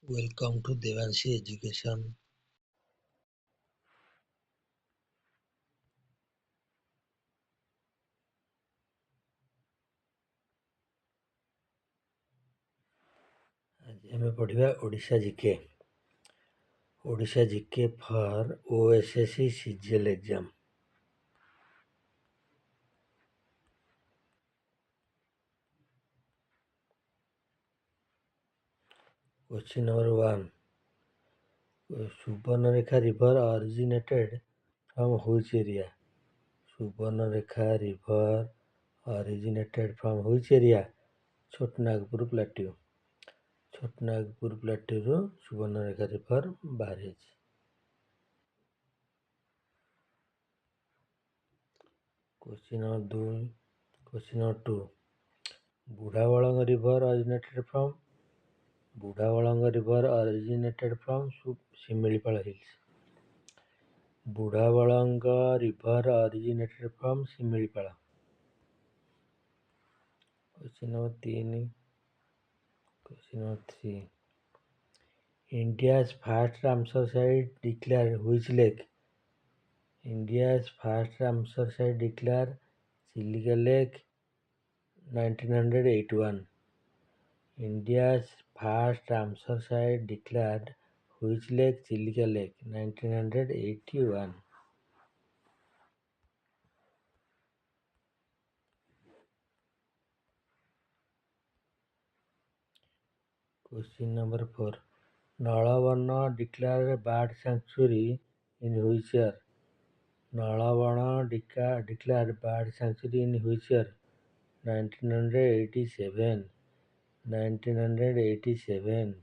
Welcome to Devanshi Education. आज हमें पढ़िबा Odisha GK. Odisha GK for OSSC CGL exam. Question number 1. Subarnarekha River originated from which area? Subarnarekha River originated from which area? Chotnagpur Plateau. Chotnagpur Plateau ରୁ Subarnarekha river ବାହାରିଛି। Question number 2. Question number 2. Budhabalanga River originated from Budhabalanga River originated from Similipal Hills. Budhabalanga River originated from Similipal. Question number 3. Question number 3. India's first Ramsar site declared which lake? India's first Ramsar site declared Chilika Lake 1981. India's first Ramsar site declared which lake? Chilika Lake 1981. Question number 4. Nalavarna declared bird sanctuary in which year? Nalavarna declared bird sanctuary in which year? 1987. 1987.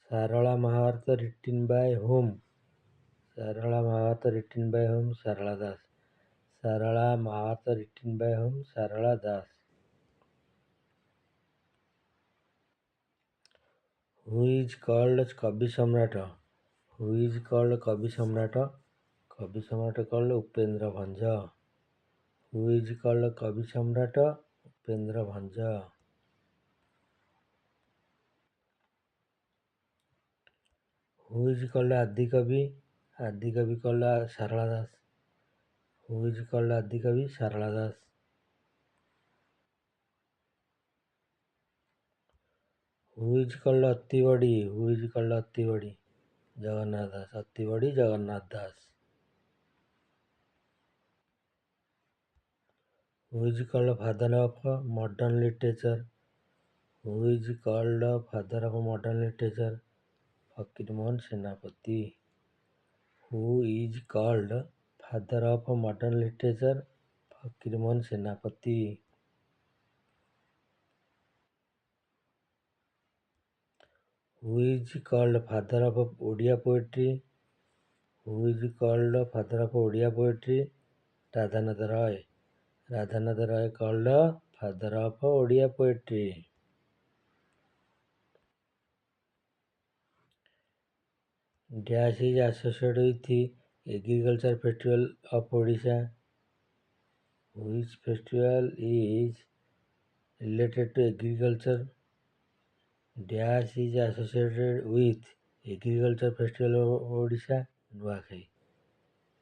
Sarala Mahabharata written by whom? Sarala Mahabharata written by whom? Sarala Das. Sarala Mahabharata written by whom? Sarala Das. Who is called Kavi Samrata? Who is called Kavi Samrata? Kavi Samrata called Upendra Bhanja. Who is called Kavi Samrata? Upendra Bhanja. Who is called Adi Kavi? Adi Kavi called Sarala Das. Who is called Adi Kavi? Sarala Das. Who is called Attivadi? Who is called Attivadi? Jagannath Das. Attivadi Jagannath Das. Who is called father of modern literature? Who is called father of modern literature? Fakir Mohan Senapati. Who is called father of modern literature? Fakir Mohan Senapati. Who is called father of Odia poetry? Who is called father of Odia poetry? Radhanath Roy. Radhanath Roy called father of Odia poetry. Dash is associated with Agriculture Festival of Odisha. Which festival is related to agriculture? Dash is associated with Agriculture Festival of Odisha. Nuakhai.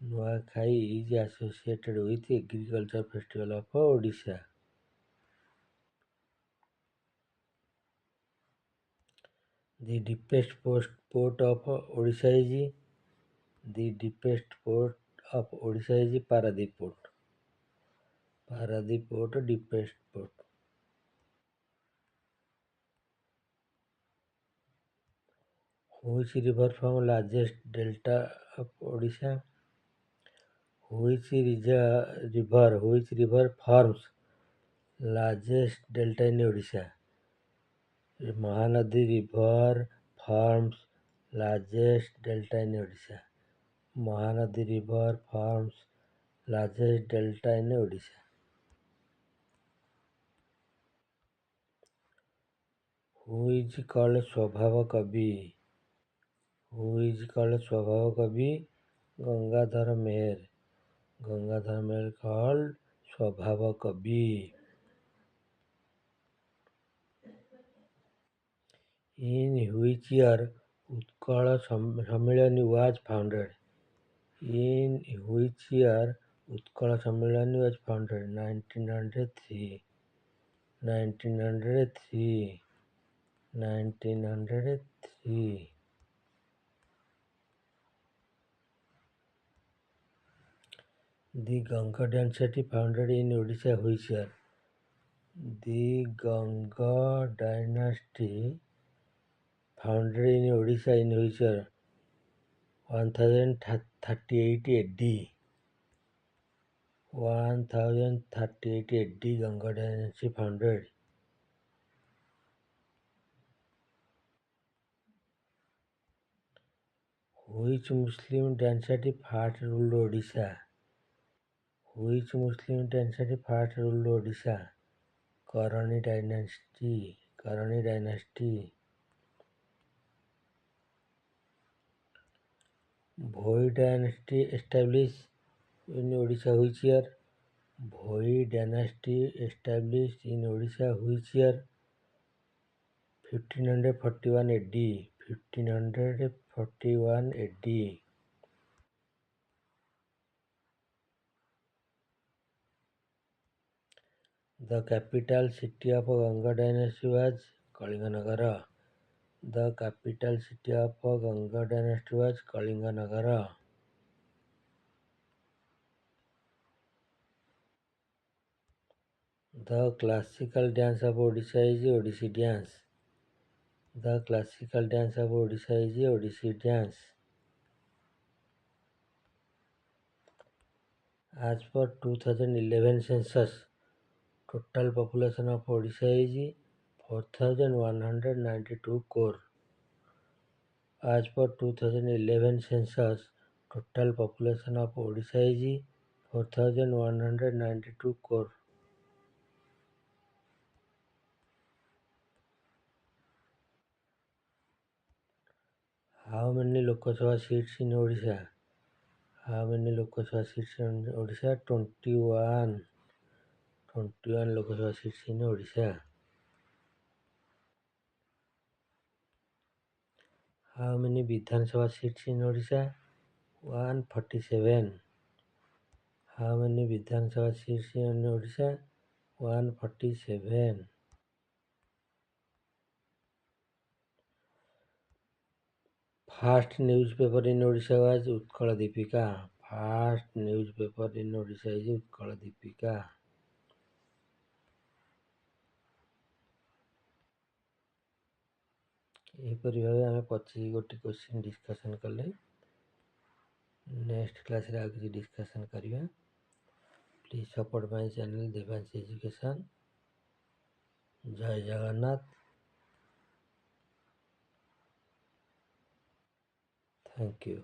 Nuakhai is associated with Agriculture Festival of Odisha. The deepest port of Odisha is the deepest port of Odisha is Paradip Port. Paradip Port, deepest port. Which river forms largest delta of Odisha? Which river forms largest delta in Odisha? Mahanadi River forms largest delta in Odisha. Mahanadi River forms largest delta in Odisha. Who is called Swabhava Kavi? Who is called Swabhava Kavi? Gangadhar Meher. Gangadhar Meher called Swabhava Kavi. In which year Utkala Sammilani was founded? In which year Utkala Sammilani was founded? 1903. 1903. 1903. The Ganga dynasty founded in Odisha which year? The Ganga dynasty founded in Odisha in which year? 1038 AD. 1038 AD Ganga dynasty founded. Which Muslim dynasty first ruled Odisha? Which Muslim dynasty first ruled Odisha? Karani dynasty. Karani dynasty. Bhoi dynasty established in Odisha which year? Bhoi dynasty established in Odisha which year? 1541 AD. 1541 AD. The capital city of Ganga dynasty was Kalinganagara. The capital city of Ganga dynasty was Kalinganagara. The classical dance of Odisha is Odissi dance. The classical dance of Odisha is Odissi dance. As per 2011 census, total population of Odisha is 4,192 crore. As per 2011 census, total population of Odisha is 4,192 crore. How many Lok Sabha seats in Odisha? How many Lok Sabha seats in Odisha? 21. 21 Lok Sabha seats in Odisha. How many Vidhan Sabha seats in Odisha? 147. How many Vidhan Sabha seats in Odisha? 147. First newspaper in Odisha was Utkala Deepika. First newspaper in Odisha is Utkala Deepika. ଏହିପରି ଭାବେ ଆମେ 25 question discussion କଲେ। Next କ୍ଲାସ୍ରେ ଆଉ କିଛି discussion କରିବା। Please support my channel Debansh education. ଜୟ Jagannath. Thank you.